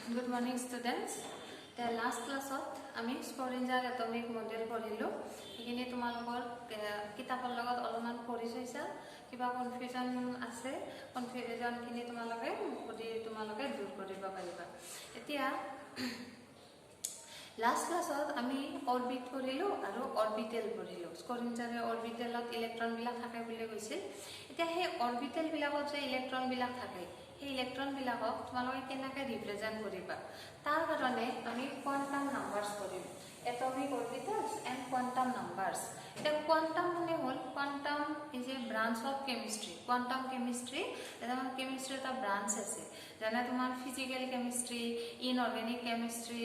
Good morning students. The last class আমি স্ক্ৰ'ডিঞ্জাৰ atomic model পঢ়িলোঁ। সেইখিনি তোমালোকৰ কিতাপৰ লগত অলপমান পঢ়ি চাইছা, কিবা কনফিউজন আছে, কনফিউজনখিনি তোমালোকে দূৰ কৰিব পাৰিবা। এতিয়া লাষ্ট ক্লাছত আমি অৰবিট পঢ়িলোঁ আৰু অৰবিটেল পঢ়িলোঁ। স্ক্ৰ'ডিঞ্জাৰে অৰবিটেলত ইলেক্ট্ৰনবিলাক থাকে বুলি কৈছিল। এতিয়া সেই অৰবিটেলবিলাকত যে ইলেক্ট্ৰনবিলাক থাকে, সেই ইলেক্ট্ৰনবিলাকক তোমালোকে কেনেকৈ ৰিপ্ৰেজেণ্ট কৰিবা, তাৰ কাৰণে আমি কোৱাণ্টাম নাম্বাৰছ কৰিম। Atomic orbitals and quantum numbers. এতিয়া কোৱাণ্টাম মানে হ'ল, quantum is a branch of chemistry. Quantum chemistry এটা ব্ৰাঞ্চ আছে, যেনে তোমাৰ physical chemistry, inorganic chemistry,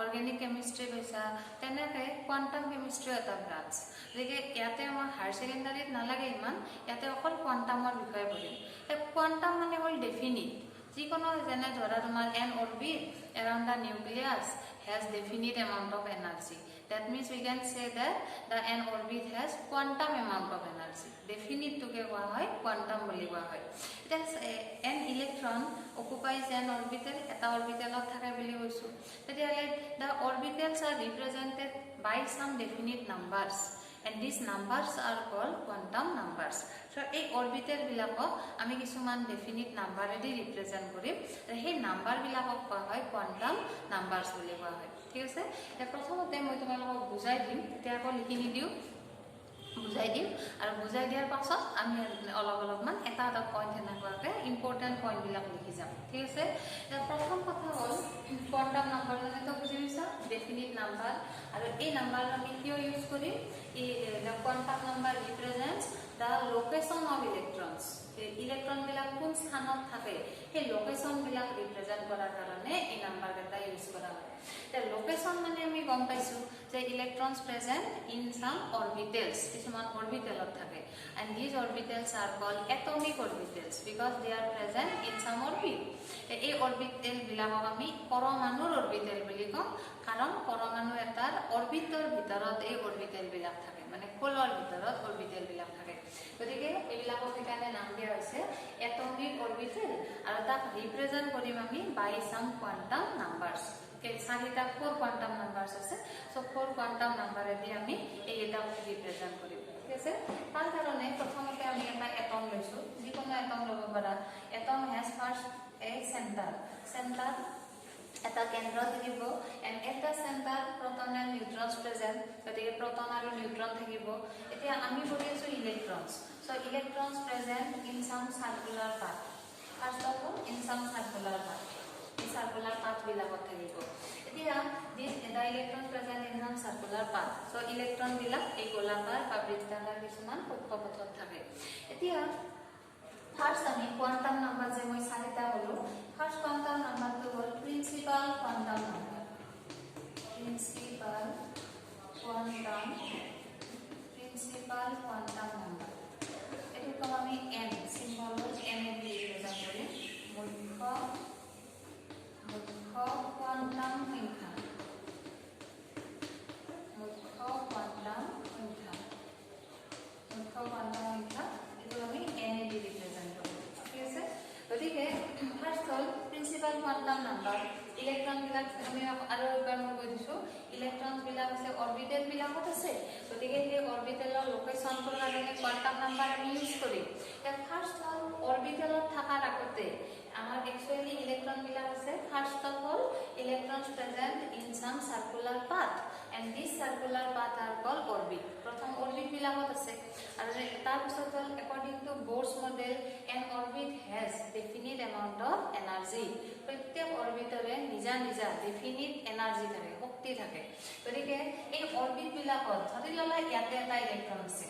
organic chemistry কৈছা, তেনেকৈ কোৱাণ্টাম কেমিষ্ট্ৰিও এটা ব্ৰাঞ্চ। গতিকে ইয়াতে আমাৰ হায়াৰ ছেকেণ্ডাৰীত নালাগে ইমান, ইয়াতে অকল কোৱাণ্টামৰ বিষয়ে পঢ়িম। কোৱাণ্টাম মানে হ'ল ডেফিনিট, যিকোনো যেনে ধৰা তোমাৰ N orbit around the nucleus has definite amount of energy. That means we can say that the n orbit has quantum amount of energy. Definite to ke koa hoy quantum boli koa hoy. It has an electron occupies an orbital, eta orbitalot thake boli koisu. Tetiale the orbitals are represented by some definite numbers, and these numbers are called quantum numbers. So এই orbital বিলাকক আমি কিছুমান definite নাম্বাৰেদি represent কৰিম, সেই নাম্বাৰবিলাকক কোৱা হয় quantum numbers বুলি কোৱা হয়। ঠিক আছে, এতিয়া প্ৰথমতে মই তোমালোকক বুজাই দিম, তেতিয়া আকৌ লিখি নিদিওঁ, বুজাই দিম, আৰু বুজাই দিয়াৰ পাছত আমি অলপমান এটা পইণ্ট সেনেকুৱাকৈ ইম্পৰ্টেণ্ট পইণ্টবিলাক লিখি যাম। ঠিক আছে, প্ৰথম কথা হ'ল কোৱাণ্টাম নাম্বাৰ মানে বুজি পাইছা, ডেফিনিট নাম্বাৰ। আৰু এই নাম্বাৰ আমি কিয় ইউজ কৰিম? The quantum number represents the location of electrons. ইলেক্ট্ৰনবিলাক কোন স্থানত থাকে সেই লোকেশ্যনবিলাক ৰিপ্ৰেজেণ্ট কৰাৰ কাৰণে এই নাম্বাৰকেইটা ইউজ কৰা হয়। এতিয়া লোকেশ্যন মানে আমি গম পাইছোঁ যে electrons present in some orbitals, কিছুমান অৰবিটেলত থাকে, and these orbitals are called atomic orbitals because they are present in some orbit. এই অৰবিটেলবিলাকক আমি পৰমাণুৰ অৰবিটেল বুলি কওঁ, কাৰণ পৰমাণু এটাৰ অৰবিটৰ ভিতৰত এই অৰবিটেলবিলাক থাকে, মানে খোলৰ ভিতৰত অৰবিটেলবিলাক থাকে। গতিকে এইবিলাকক সেইকাৰণে নাম দিয়া হৈছে এটমিক অৰবিটেল, আৰু তাক ৰিপ্ৰেজেণ্ট কৰিম আমি বাই চাম কোৱাণ্টাম নাম্বাৰছ। চাৰিটা 4 কোৱাণ্টাম নাম্বাৰছ আছে, চ' 4 কোৱাণ্টাম নাম্বাৰেদি আমি এইকেইটাক ৰিপ্ৰেজেণ্ট কৰিম। ঠিক আছে, তাৰ কাৰণে প্ৰথমতে আমি এটা এটম লৈছোঁ, যিকোনো এটম ল'ব পাৰা। Atom has first a centre এটা কেন্দ্ৰ থাকিব, এণ্ড এটা centre proton and neutrons present, গতিকে প্ৰটন আৰু নিউট্ৰন থাকিব। এতিয়া আমি পঢ়ি আছোঁ electrons, so' electrons present in some circular path. First of all in some circular path, এই চাৰ্কুলাৰ পাথবিলাকত থাকিব। এতিয়া the electron present in some circular path, so' ইলেক্ট্ৰনবিলাক এই গোলাকাৰ বা বৃত্তাকাৰ কিছুমান কক্ষপথত থাকে। এতিয়া ফাৰ্ষ্ট আমি কোৱাণ্টাম নাম্বাৰ যে মই চাৰিটা ক'লোঁ, ফাৰ্ষ্ট কোৱাণ্টাম নাম্বাৰটো হ'ল principal quantum number. Principal quantum number, এইটোক আমি এন চিম্বল এন দি ৰিপ্ৰেজেণ্ট কৰিম। মুখ্য কোৱাণ্টাম সংখ্যা, এইটো আমি এন দি ৰিপ্ৰেজেণ্ট কৰিম। ঠিক আছে, গতিকে ফাৰ্ষ্ট হ'ল প্ৰিন্সিপাল কোৱাণ্টাম নাম্বাৰ। ইলেক্ট্ৰনবিলাক আমি আৰু এবাৰ মই কৈ দিছোঁ, ইলেক্ট্ৰনবিলাক আছে অৰবিটেলবিলাকত আছে, গতিকে সেই অৰবিটেলৰ লোকেশ্যনটোৰ কাৰণে কোৱাণ্টাম নাম্বাৰ আমি ইউজ কৰিম। ফাৰ্ষ্ট হ'ল অৰবিটেলত থকাৰ আগতে আমাৰ একচুৱেলি ইলেক্ট্ৰনবিলাক আছে। First of all electrons present in some circular path, and this circular path are called orbit. প্ৰথম অৰবিটবিলাকত আছে, আৰু তাৰপিছত হ'ল according to Bohr's model an orbit has definite amount of energy. প্ৰত্যেক অৰবিটৰে নিজা ডেফিনিট এনাৰ্জি থাকে, শক্তি থাকে। গতিকে এই অৰবিটবিলাকত ধৰি ল'লা ইয়াতে এটা ইলেক্ট্ৰন আছে,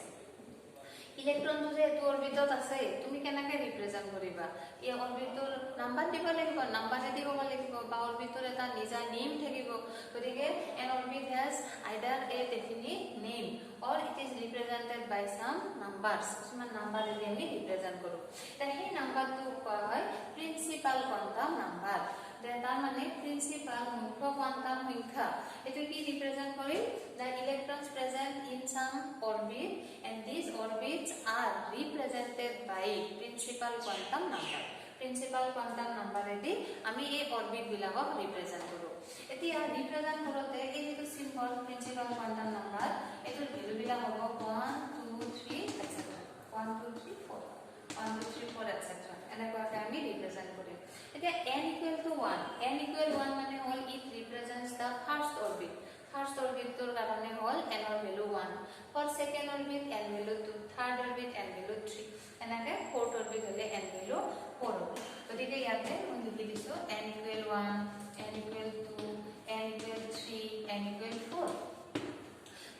ইলেক্ট্ৰনটো যে এইটো অৰবিটত আছে, তুমি কেনেকৈ ৰিপ্ৰেজেণ্ট কৰিবা? এই অৰবিটৰ নাম্বাৰ দিব লাগিব, নাম্বাৰেদি ক'ব লাগিব, বা অৰবিটৰ এটা নিজা নেম থাকিব। গতিকে an orbit has either a definite name or it is represented by some numbers, কিছুমান নাম্বাৰেদি আমি ৰিপ্ৰেজেণ্ট কৰোঁ। সেই নাম্বাৰটো কোৱা হয় প্ৰিন্সিপাল কোৱাণ্টাম নাম্বাৰ। তাৰ মানে প্ৰিন্সিপাল মুখ্য কোৱাণ্টাম সংখ্যা, এইটো কি ৰিপ্ৰেজেণ্ট কৰিম? The electrons present in some orbit, and these orbits are represented by principal quantum number. Principal quantum নাম্বাৰেদি আমি এই অৰবিট বিলাকক ৰিপ্ৰেজেন্ট কৰো এতিয়া ৰিপ্ৰেজেন্ট কৰোতে এই যেটো সিম্বল প্ৰিন্সিপাল কোৱান্টাম নাম্বাৰ এটোৰ ভ্যালু বিলাক হ'ব 1 2 3 এটসেট্ৰা 1 2 3 4 1 2 3 4 এটসেট্ৰা এনেকুৱাকে আমি ৰিপ্ৰেজেন্ট কৰিম এতিয়া n = 1 n = 1 মানে হল it represents the first orbit First orbit তোৰ কাৰণে হল n ৰ value 1 for second orbit n value 2 third orbit n value 3 এনেকে fourth orbit হলে n ভ্যালু 4 হ'ব গতিকে ইয়াতে মই লিখি দিছো n = 1 n = 2 n = 3 n = 4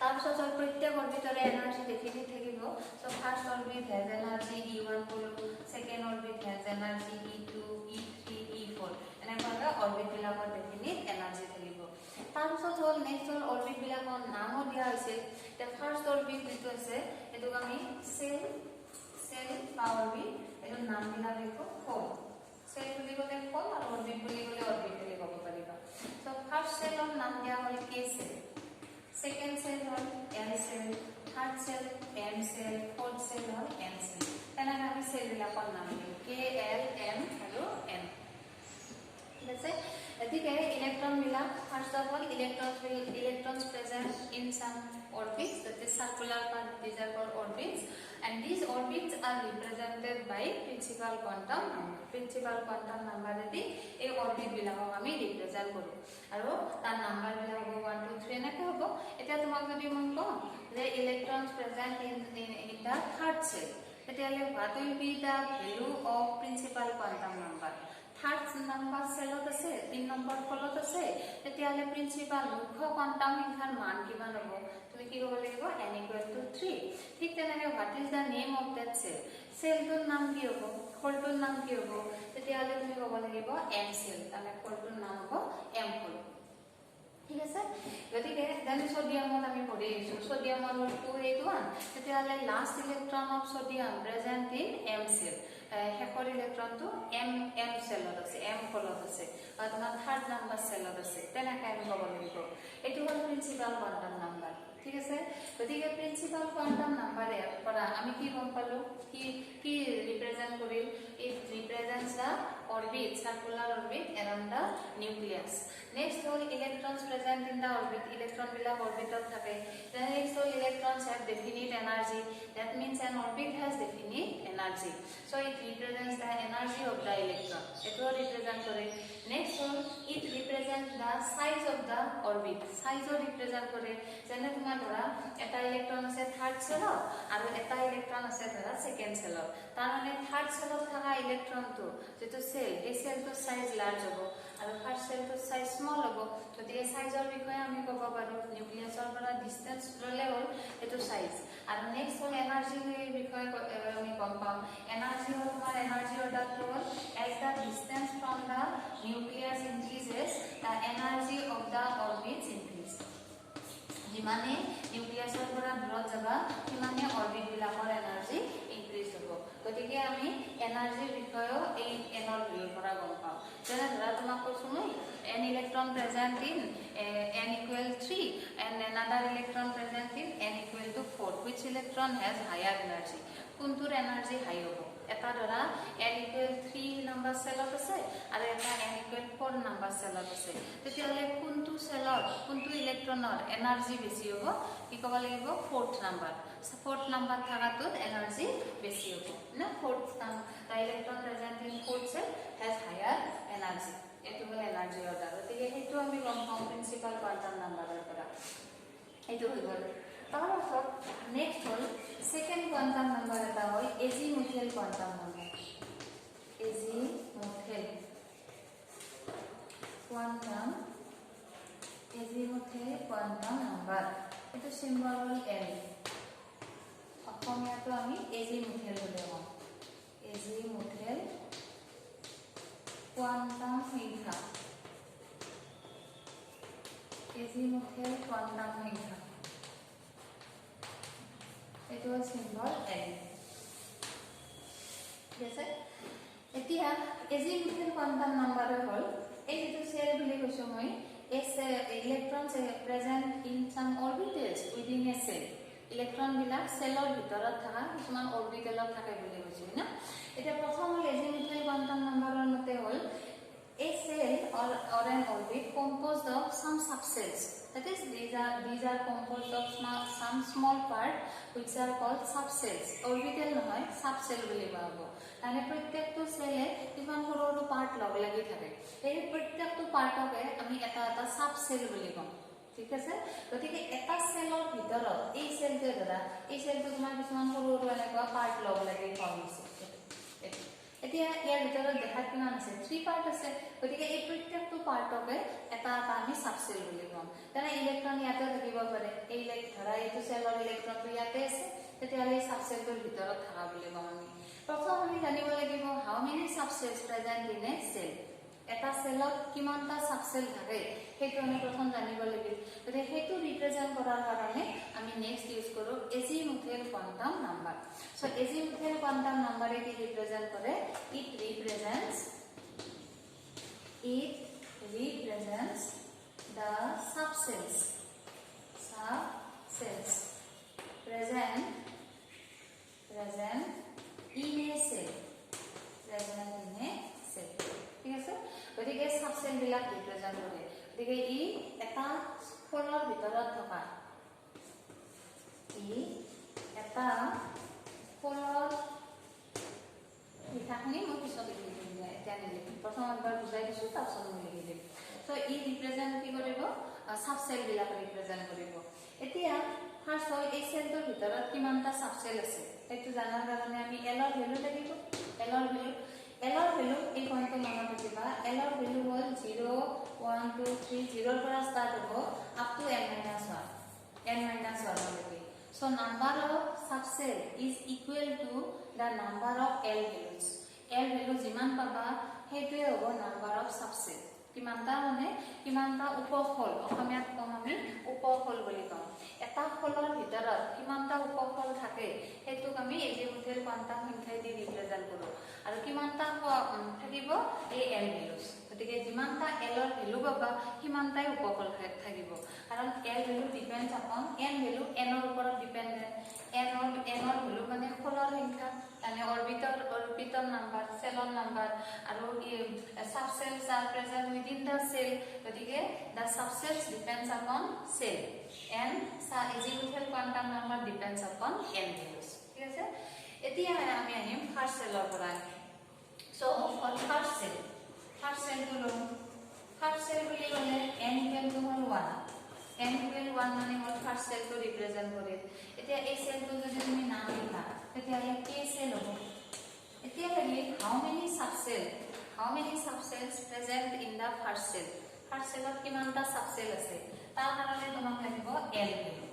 তাৰপিছত প্ৰত্যেক অৰবিটৰে এনাৰ্জি দেখিলি থাকিব so first orbit has energy e1 কলো second orbit has energy e2 e3 e4 এনেকৈ অৰবিট বিলাকৰ দেখিলি এনাৰ্জি থাকিব তাৰপিছত হল নেক্সট হল অৰবিট বিলাকৰ নামও দিয়া হৈছে তে ফাৰ্স্ট অৰবিট যেটো আছে এটো আমি সেল অৰবিট এটো নাম দিলা দেখো ফল সেল বুলি গলে ফল আৰু অৰবিট বুলি গলে অৰবিট বুলি ক'ব পাৰিবা সো ফাৰ্স্ট সেলৰ নাম দিয়া হল কে সেল সেকেন্ড সেল হল L shell third shell M shell fourth shell হল এন সেল তেনেকৈ আমি সেল বিলাকৰ নাম দিও কে এল এম আৰু এন ঠিক আছে এদিকে ইলেক্ট্রন বিলাক first of all electrons present in some orbits that is circular part these are called orbits and these orbits are represented by principal quantum number এদি এই অরবিট বিলাকক আমি represent কৰো আৰু তাৰ নাম্বাৰ বিলাক হ'ব 1 2 3 এনেকৈ হ'ব এতিয়া তোমাক যদি মই কওঁ যে electrons present in the third cell তেতিয়ালে what will be the value of principal quantum number third number সেলত আছে 3 নম্বৰ ফলত আছে তেতিয়ালে প্ৰিন্সিপাল মুখ্য কোয়ান্টাম সংখ্যাৰ মান কিমান হ'ব তুমি কি ক'ব লাগিব n = 3 ঠিক তেনেকৈ what is the name of that cell সেলটোৰ নাম কি হ'ব ফলটোৰ নাম কি হ'ব তেতিয়ালে তুমি ক'ব লাগিব m cell মানে ফলটোৰ নাম হ'ব m ফল ঠিক আছে গতিকে দেন সোডিয়ামত আমি পঢ়ি আছো সোডিয়ামৰ 281 তেতিয়ালে last electron of sodium present in m cell হেকৰ ইলেক্ট্ৰনটো m সেলত আছে m ফলত আছে আৰু তোমাৰ থাৰ্ড নাম্বাৰ সেলত আছে তেনেকৈ আমি ক'ব লাগিব এটো হল প্ৰিন্সিপাল কোয়ান্টাম নাম্বাৰ ঠিক আছে গতিকে প্ৰিন্সিপাল কোয়ান্টাম নাম্বাৰে পৰা আমি কি গম পালো কি ৰিপ্ৰেজেন্ট কৰিল it represents the orbit circular orbit around the nucleus next hol electrons present in the orbit electron bila orbital thake then next hol electrons have definite energy that means an orbit has definite energy so it represents the energy of the electron eto represent kore next hol it represents the size of the orbit size o represent kore jene tumar dhora eta electron ase third cell aru eta electron ase dhora second cell tar mane third cell thaka electron to jeto cell এই সেলটোৰ size large হ'ব আৰু first সেলটোৰ size small হ'ব গতিকে সাইজৰ বিষয়ে আমি ক'ব পাৰো নিউক্লিয়াছৰ পৰা ডিসটেন্স ল'লে হ'ল এটো সাইজ আৰু নেক্সট হ'ল এনাৰ্জিৰ বিষয়ে আমি গম পাম এনাৰ্জি হ'ল তোমাৰ এনাৰ্জি অৰ্ডাৰটো হ'ল as the distance from the nucleus increases the energy of the orbits increase যিমানে নিউক্লিয়াছৰ পৰা দূৰত যাবা সিমানে অৰবিট বিলাকৰ এনাৰ্জি ইনক্ৰিজ হ'ব গতিকে আমি এনাৰ্জিৰ বিষয়ে এই এনৰ ভ্যালুৰ পৰা গম পাওঁ যেনে ধৰা তোমাক কৈছো মই n electron present in n = 3 and another electron present in n = 4 which electron has higher energy কোনটোৰ এনাৰ্জি হাই হ'ব এটা ধৰা n = 3 নম্বৰ সেলত আছে আৰু এটা n = 4 নম্বৰ সেলত আছে তেতিয়ালে কোনটো সেলত কোনটো ইলেক্ট্ৰনৰ এনাৰ্জি বেছি হ'ব কি ক'ব লাগিব fourth number থাকাটোত এনাৰ্জি বেছি হ'ব না fourth the electron present in fourth cell has higher energy এটো হ'ল এনাৰ্জি অৰ্ডাৰ গতিকে হেতু আমি গম পাওঁ প্ৰিন্সিপাল কোয়ান্টাম নাম্বাৰৰ পৰা এটো হৈ গ'ল তাৰপিছত নেক্সট হ'ল সেকেন্ড কোয়ান্টাম নাম্বাৰ এটা হয় এজিমুথিয়েল কোয়ান্টাম নাম্বাৰ এজিমুথিয়েল কোয়ান্টাম নাম্বাৰ এটো সিম্বল হ'ল n অসমীয়াটো আমি এজিমুথিয়েল বুলি কওঁ এজিমুথিয়েল কোয়ান্টাম সংখ্যা এজিমুথিয়েল কোয়ান্টাম সংখ্যা এটো সিম্বল n ঠিক আছে এতিয়া এজিমুথিয়েল কোয়ান্টাম নাম্বাৰ হ'ল এই যেটো সেল বুলি কৈছো মই electrons present in some orbitals within a cell electron বিলাক সেলৰ ভিতৰত থকা কিছুমান অৰবিটেলত থাকে বুলি কৈছো না এটা প্ৰথম হ'ল এজিমুথিয়েল quantum composed of some small part which are called subcells. Orbital নহয় subcell বুলি কোৱা হ'ব। মানে প্ৰত্যেকটো সেলে কিমান সৰু সৰু পাৰ্ট লগ লাগি থাকে। এই প্ৰত্যেকটো পাৰ্টকে আমি এটা এটা সাবসেল বুলি কওঁ। ঠিক আছে, গতিকে এটা সেলৰ ভিতৰত এই সেলটো ধৰা এই সেলটো তোমাৰ কিছুমান সৰু সৰু এনেকুৱা পাৰ্ট লগ লাগি ফৰ্ম হৈছে। এতিয়া ইয়াৰ ভিতৰত দেখাত কিমান আছে 3 পাৰ্ট আছে। গতিকে এই প্ৰত্যেকটো পাৰ্টকে এটা এটা আমি সাবসেল বুলি কওঁ। তেনে ইলেক্ট্ৰন ইয়াতে থাকিব পাৰে। এই ধৰা এইটো সেলৰ ইলেক্ট্ৰনটো ইয়াতে আছে, তেতিয়াহ'লে এই সাবসেলটোৰ ভিতৰত থকা বুলি কওঁ আমি। প্ৰথম আমি জানিব লাগিব how many subcells present in a cell. এটা সেলত কিমানটা সাবসেল থাকে সেইটো আমি প্ৰথম জানিব লাগিব। গতিকে সেইটো ৰিপ্ৰেজেন্ট কৰাৰ কাৰণে আমি নেক্সট ইউজ কৰো azimuthal quantum number. So azimuthal quantum নাম্বাৰে কি ৰিপ্ৰেজেন্ট কৰে? It represents the subcells present in a cell, ঠিক আছে। গতিকে সাবসেল বিলাক ৰিপ্ৰেজেন্ট কৰে। গতিকে ই এটা ফলৰ ভিতৰত থকা লিখাখিনি মই পিছত লিখি দিম, এতিয়া নিলিখিম। প্ৰথম একবাৰ বুজাই দিছোঁ, তাৰপিছত মই লিখি দিম। সো ই ৰিপ্ৰেজেন্ট কি কৰিব? সাবসেল বিলাক ৰিপ্ৰেজেন্ট কৰিব। এতিয়া ফাৰ্স্ট হয় এই সেলটোৰ ভিতৰত কিমানটা সাবসেল আছে সেইটো জানাৰ কাৰণে আমি এলৰ ভ্যালু লাগিব। এলৰ ভ্যালু এই পইণ্টটো মনত ৰাখিবা। এলৰ ভ্যালু হ'ল 0 1 2 3 0 পৰা ষ্টাৰ্ট হ'ব আপ টু n - 1 লৈকে। So number of subcell is equal to the number of L values. L value যিমান পাবা সেইটোৱে হ'ব number of subcell। কিমানটা মানে কিমানটা উপফল, অসমীয়াত কম আমি উপফল বুলি কওঁ। এটা ফলৰ ভিতৰত কিমানটা উপফল থাকে সেইটোক আমি এজিমুথেল কোয়ান্টাম সংখ্যাই দি ৰিপ্ৰেজেন্ট কৰো। আৰু কিমানটা থাকিব এই L values। গতিকে যিমানটা L ৰ ভ্যালু পাবা সিমানটাই উপফল থাকিব। কাৰণ L value depends upon n value n ৰ ওপৰত ডিপেন্ডেন্ট। n ৰ ভ্যালু মানে ফলৰ সংখ্যা, মানে অৰবিটল নাম্বাৰ, সেলৰ নাম্বাৰ, আৰু সাবসেলস are present within the cell। গতিকে the subcells depends upon cell and azimuthal quantum number depends upon n values। ঠিক আছে, এতিয়া আমি আহিম ফাৰ্স্ট সেলৰ পৰা। সো ফৰ ফাৰ্স্ট সেল টো লম। ফাৰ্স্ট সেল বুলি ক'লে n equal to 1, n equal 1 মানে হ'ল ফাৰ্স্ট সেলটো ৰিপ্ৰেজেন্ট কৰে। এতিয়া এই সেলটো যদি তুমি নাম লিখা তেতিয়াহ'লে কে সেল হ'ব। এতিয়া লাগিলে how many subcells present in the first cell. First সেলত কিমানটা সাবসেল আছে তাৰ কাৰণে তোমাক লাগিব L ভ্যালু।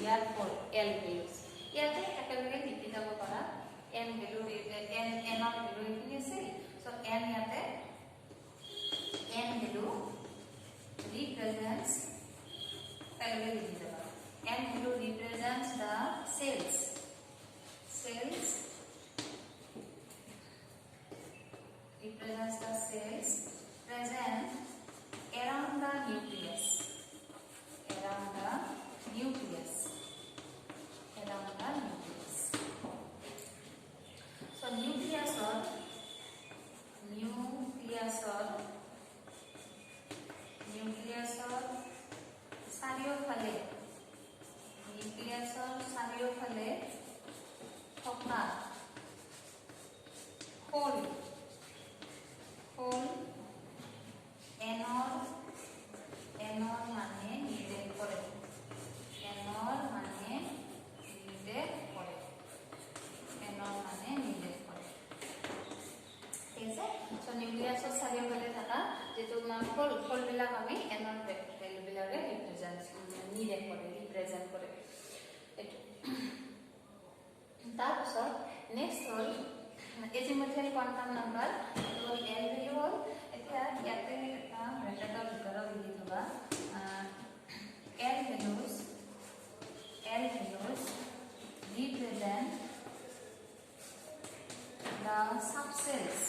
ইয়াৰ ফৰ L ভ্যালুস ইয়াতে একেলগে লিখি যাব পাৰা। n ভ্যালু n ৰ ভ্যালু কি আছে? সো n ইয়াতে n ভ্যালু represents একেলগে লিখি যাবা। n value represents the cells present around the nucleus। So nucleus চাৰিওফালে থকা হোল এনৰ মানে নিৰ্দেশ কৰে। ঠিক আছে। সো নিউক্লিয়াছৰ চাৰিওফালে থকা যেটো হোল বিলাক আমি এনৰ ভ্যালু বিলাকে ৰিপ্ৰেজেন্ট কৰে। তাৰপিছত নেক্সট হ'ল এজিমুথেল কোয়ান্টাম নাম্বাৰ। L ভ্যালু হ'ল এতিয়া ইয়াতে এটা ব্ৰেকেটৰ ভিতৰত লিখি থবা L values represent the subcells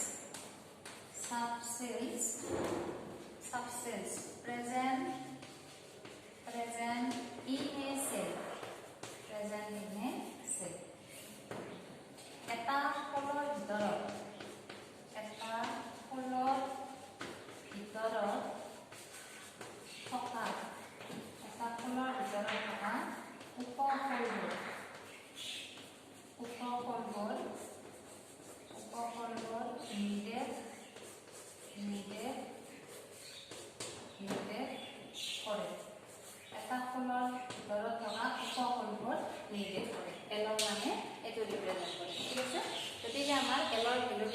present in a cell। এটা ফলৰ ভিতৰত থকা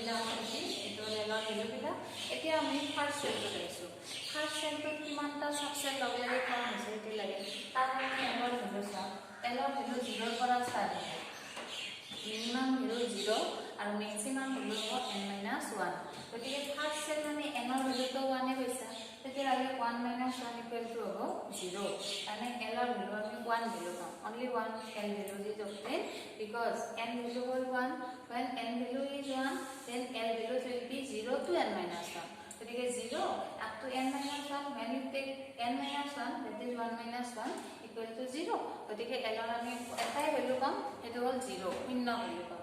বিলাক হৈছে এটো এলৰ ভ্যালু বিলাক এতিয়া আমি ফাৰ্স্ট সেলটো লৈছো ফাৰ্স্ট সেলটোত কিমানটা সাবসেল লগে লগে কোৱা হৈছে এটো লাগে তাৰ মানে এলৰ ভ্যালু চাও এলৰ ভ্যালু 0 ৰ পৰা ষ্টাৰ্ট হয় মিনিমাম ভ্যালু 0 আৰু ম্যাক্সিমাম ভ্যালু হ'ব n - 1 গতিকে ফাৰ্স্ট সেল মানে n ৰ ভ্যালুটো 1 এ গৈছে তেতিয়া লাগে 1 - 1 হ'ব 0 মানে l ৰ ভ্যালু আমি 1 ভ্যালু পাম only 1 l value is obtained because n value was 1 when n value is 1 then l value will be 0 to n - 1 গতিকে 0 up to n - 1 when you take n - 1 that is 1 - 1 equal to 0 গতিকে l ৰ আমি এটাই value পাম এটো হ'ল 0 শূন্য value পাম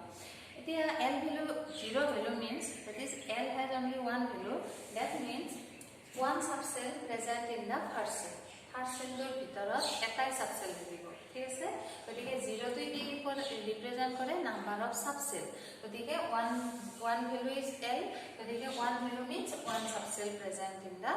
এতিয়া l value 0 value means that is l has only one value that means one subcell present in the first cell first cell ৰ ভিতৰত এটাই subcell থাকিব ঠিক আছে গতিকে 0 টো কি ৰিপ্ৰেজেন্ট কৰে নাম্বাৰ অফ subcell গতিকে 1 value is l গতিকে 1 value means one subcell present in the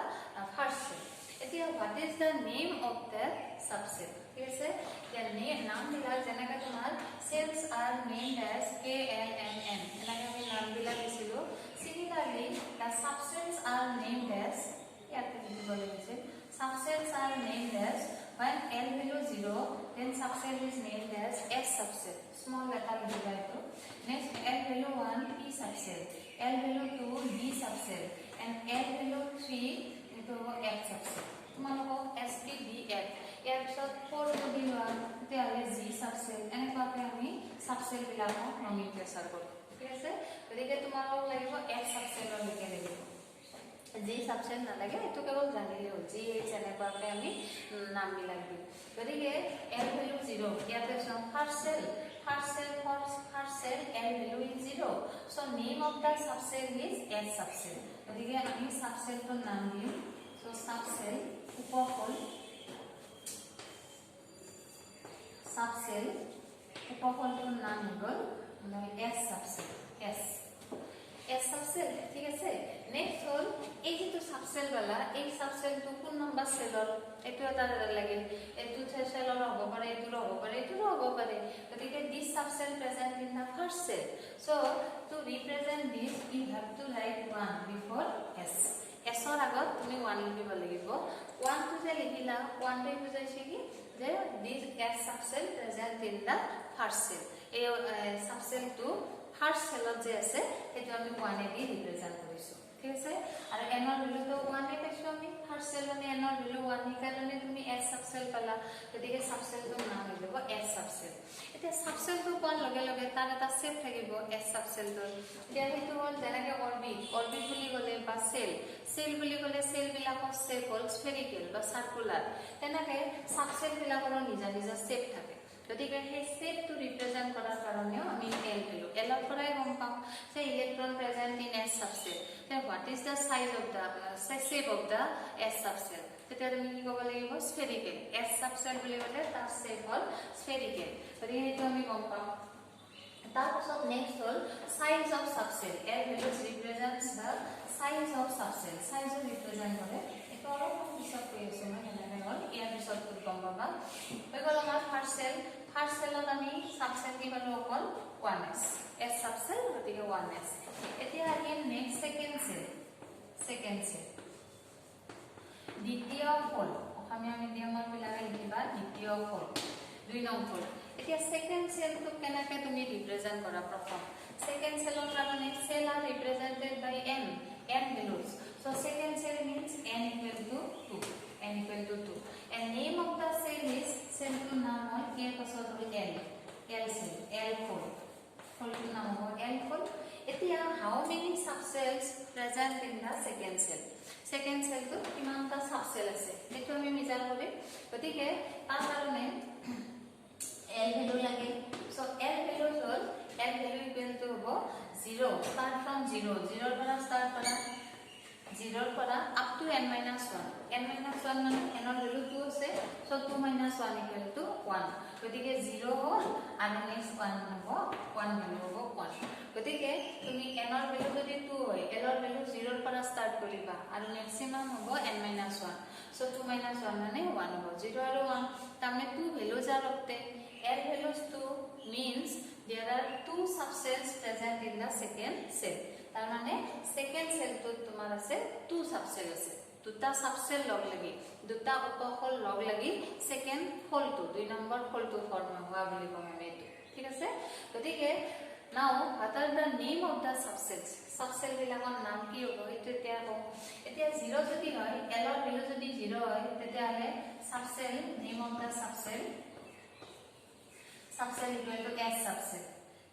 first cell এতিয়া what is the name of the subcell ঠিক আছে the name নাম বিলাক যেনেকৈ তোমাৰ cells are named as k l m n এনেকৈ আমি নাম বিলাক দিছিলো similarly the subcells are named as ইয়াতে দিব লাগিছে subcells are named as when l value 0 then subcell is named as s subcell small letter লিখা itu next l value 1 p subcell l value 2 d subcell and l value 3 itu f subcell তোমালোকক s p d f ইয়াৰ পিছত 4 টো দিলা তেতিয়াহলে g subcell এনেকুৱাকৈ আমি subcell বিলাকক nomination কৰোঁ ঠিক আছে গতিকে তোমালোকক লাগিব f subcell ৰ লিখে লাগিব जी सबसेल না লাগে এটো কেৱল জানিলে হ'ল জি এইচ এনেকুৱাকৈ আমি নাম বিলাক দিম গতিকে l ভ্যালু 0 ইয়াতে some first cell for first cell l value is 0 so name of the subcell is s subcell গতিকে আমি subcell ৰ নাম দিম so subcell উপকল subcell উপকলটোৰ নাম হ'ল s subcell s subcell ঠিক আছে নেক্সট হল এই যেটো সাবসেল वाला এই সাবসেল তো কোন নাম্বার সেলৰ এটো এটা লাগিল এটো সেলৰ হ'ব পাৰে এটো হ'ব পাৰে এটো হ'ব পাৰে গতিকে this subshell present in the first cell so to represent this you have to write 1 before s s ৰ আগত তুমি 1 লিখিব লাগিব 1 টো যে লিখিলা 1 টো বুজাইছে কি যে this s subshell present in the first cell এই সাবসেল টো ফাৰ্স্ট সেলত যে আছে এটো আমি 1 এ দি ৰিপ্ৰেজেন্ট কৰিছো ঠিক আছে আৰু n ৰ ভ্যালু তো 1 এ পাইছো আমি ফাৰ্স্ট সেল মানে n ৰ ভ্যালু 1 এই কাৰণে তুমি s সাবসেল পালা গতিকে সাবসেলটোৰ নাম হৈ যাব s সাবসেল এতিয়া সাবসেলটো কোৱাৰ লগে লগে তাৰ এটা শেপ থাকিব s সাবসেলটোৰ এতিয়া হেতু হ'ল যেনেকৈ অৰবিট বুলি গলে বা সেল বুলি গলে সেল বিলাকৰ শেপ হ'ল স্ফেৰিকেল বা সাৰ্কুলাৰ তেনেকৈ সাবসেল বিলাকৰ নিজা নিজা শেপ থাকে গতিকে সেই শেপটো ৰিপ্ৰেজেন্ট কৰাৰ কাৰণে আমি l ভ্যালু l ৰ পৰাই গম পাম যে electron present in s subcell then what is the size of the shape of the s subcell তেতিয়া তুমি কি ক'ব লাগিব স্ফেৰিকেল s subcell বুলি ক'লে তাৰ শেপ হ'ল স্ফেৰিকেল গতিকে এইটো আমি গম পাম তাৰপিছত নেক্সট হ'ল size of subcell l values represents the size of subcell size represent কৰে এইটো অলপ পিছত কৈ আছো মই কেনেকৈ হ'ল ইয়াৰ পিছত গম পাবা হৈ গ'ল আমাৰ ফাৰ্স্ট সেলত আমি সাবসেল কি পালো অকল 1s s subcell গতিকে 1s এতিয়া আহিল নেক্সট সেকেন্ড সেল দ্বিতীয় ফল অসমীয়া মিডিয়ামৰ বিলাকে লিখিবা দ্বিতীয় ফল 2 নং ফল এতিয়া সেকেন্ড সেলটো কেনেকৈ তুমি ৰিপ্ৰেজেন্ট কৰা প্ৰথম সেকেন্ড সেলৰ কাৰণে cell are represented by n values so second cell means n equal to 2 and name of the cell is cell to naam hoy k pasot hoy l cell l4 to naam hoy l4 etia how many subcells present in the second cell to kiman ta subcell ase eto ami mizar kore gotike tar karone l value lage so l value equal to hobo 0 start from 0 পৰা start কৰা 0 পৰা up to n - 1 মানে n ৰ value 2 আছে so 2 - 1 equal to 1 গতিকে 0 হ'ল আৰু next 1 হ'ব 1 ভ্যালু হ'ব 1 গতিকে তুমি n ৰ ভ্যালু যদি 2 হয় l ৰ ভ্যালু 0 পৰা স্টাৰ্ট কৰিবা আৰু ম্যাক্সিমাম হ'ব n - 1 so 2 - 1 মানে 1 হ'ব 0 আৰু 1 তাৰমানে 2 values are obtained l values 2 means there are two subcells present in the second cell. তাৰ মানে second cell তো তোমাৰ আছে two subcell আছে, দুটা subcell লগ লাগি, দুটা উপকল লগ লাগি second fold তো, দুই নম্বৰ fold তো ফৰ্ম হোৱা বুলি কম আমি এইটো, ঠিক আছে। গতিকে now what are the name of the subcells? subcell বিলাকৰ নাম কি হ'ব এইটো এতিয়া কম। এতিয়া 0 যদি হয়, l ৰ ভ্যালু যদি 0 হয় তেতিয়া হলে subcell name of the subcell equal to S subcell.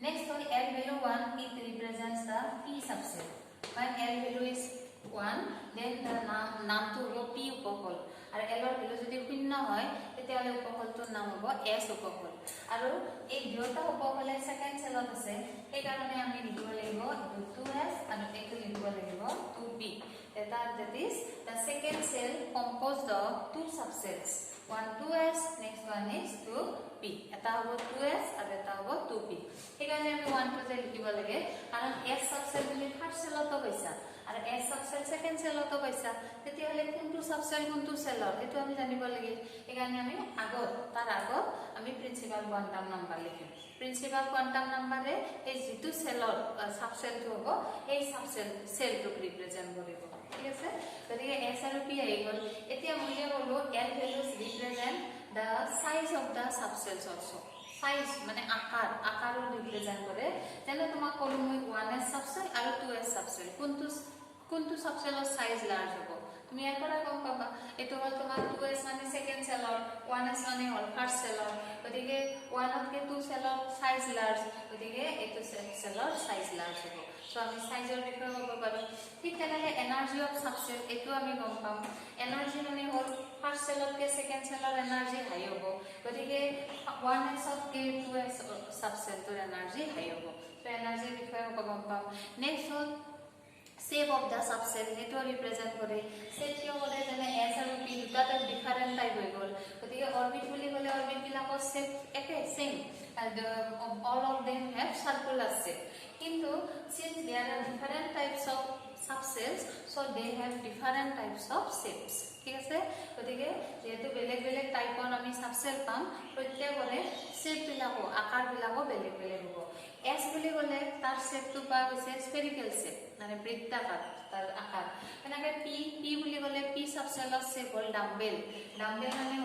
Next one, L value 1, it represents the P subcell. When L value is 1, then the name to hobo P উপকল, আৰু L ৰ value যদি 0 হয় তেতিয়া হলে উপকলটোৰ নাম হ'ব S উপকল। আৰু এই দুটা উপকলে সেকেন্ড সেলত আছে, এই কাৰণে আমি লিখিব লাগিব 2S আৰু এইটো লিখিব লাগিব 2P। That is the second cell composed of two subcells, one 2S, next one is 2P। এটা হ'ব 2S আৰু এটা হ'ব 2P। সেইকাৰণে আমি 1 2 যে লিখিব লাগে, কাৰণ S subcell বুলি ফাৰ্স্ট সেলতো পাইছা আৰু S subcell সেকেন্ড সেলতো পাইছা, তেতিয়া হলে কোনটো subcell কোনটো সেলৰ সেইটো আমি জানিব লাগে। সেইকাৰণে আমি তাৰ আগত আমি প্ৰিন্সিপাল কোয়ান্টাম নাম্বাৰ লিখিম। প্ৰিন্সিপাল কোয়ান্টাম নাম্বাৰে এই যেটো সেলৰ সাবসেলটো হ'ব এই সেলটোক ৰিপ্ৰেজেন্ট কৰিব, ঠিক আছে। গতিকে S আৰু P আহি গ'ল। এতিয়া মই ক'লো L values represent the size of the subcells also. Size মানে আকাৰৰ ৰিপ্ৰেজেন্ট কৰে। তেনে তোমাক ক'লো মই 1S subcell আৰু 2S subcell, কোনটো subcellৰ সাইজ লাৰ্জ হ'ব তুমি ইয়াৰ পৰা গম পাবা। এইটো হ'ল তোমাৰ 2S মানে সেকেন্ড সেলৰ, 1S মানে হ'ল ফাৰ্স্ট সেলৰ। গতিকে 1 তকে 2 সেলৰ সাইজ লাৰ্জ, গতিকে এইটো সেলৰ সাইজ লাৰ্জ হ'ব। সো আমি সাইজৰ বিষয়ে ক'ব পাৰো। ঠিক তেনেকে এনাৰ্জি অফ সাবসেল এইটো আমি গম পাম। এনাৰ্জি মানে হ'ল ফাৰ্স্ট সেলতকে সেকেন্ড সেলৰ এনাৰ্জি হাই হ'ব, গতিকে 1S তকে 2S সাবসেলটোৰ এনাৰ্জি হাই হ'ব। সো এনাৰ্জিৰ বিষয়ে গম পাম। নেক্সট হ'ল shape of the subcell, সেইটো ৰিপ্ৰেজেন্ট কৰে। shape কিয় কৰে যেনে S আৰু P দুটাতে ডিফাৰেন্ট টাইপ হৈ গ'ল, গতিকে অৰবিট বুলি ক'লে অৰবিট বিলাকৰ shape একে same, all of them have circular shape, কিন্তু since there are different types of subcells, so they have different types of shapes, ঠিক আছে। গতিকে যেহেতু বেলেগ বেলেগ টাইপৰ আমি সাবসেল পাম, প্ৰত্যেকৰে শেপ বিলাকো আকাৰ বিলাকো বেলেগ বেলেগ হ'ব। S বুলি ক'লে তাৰ শেপটো পা হৈছে স্ফেৰিকেল শেপ, মানে বৃত্তাকাৰ তাৰ আকাৰ। এনেকৈ P বুলি ক'লে P সাবসেলৰ শেপ হ'ল ডাম্বেল মানে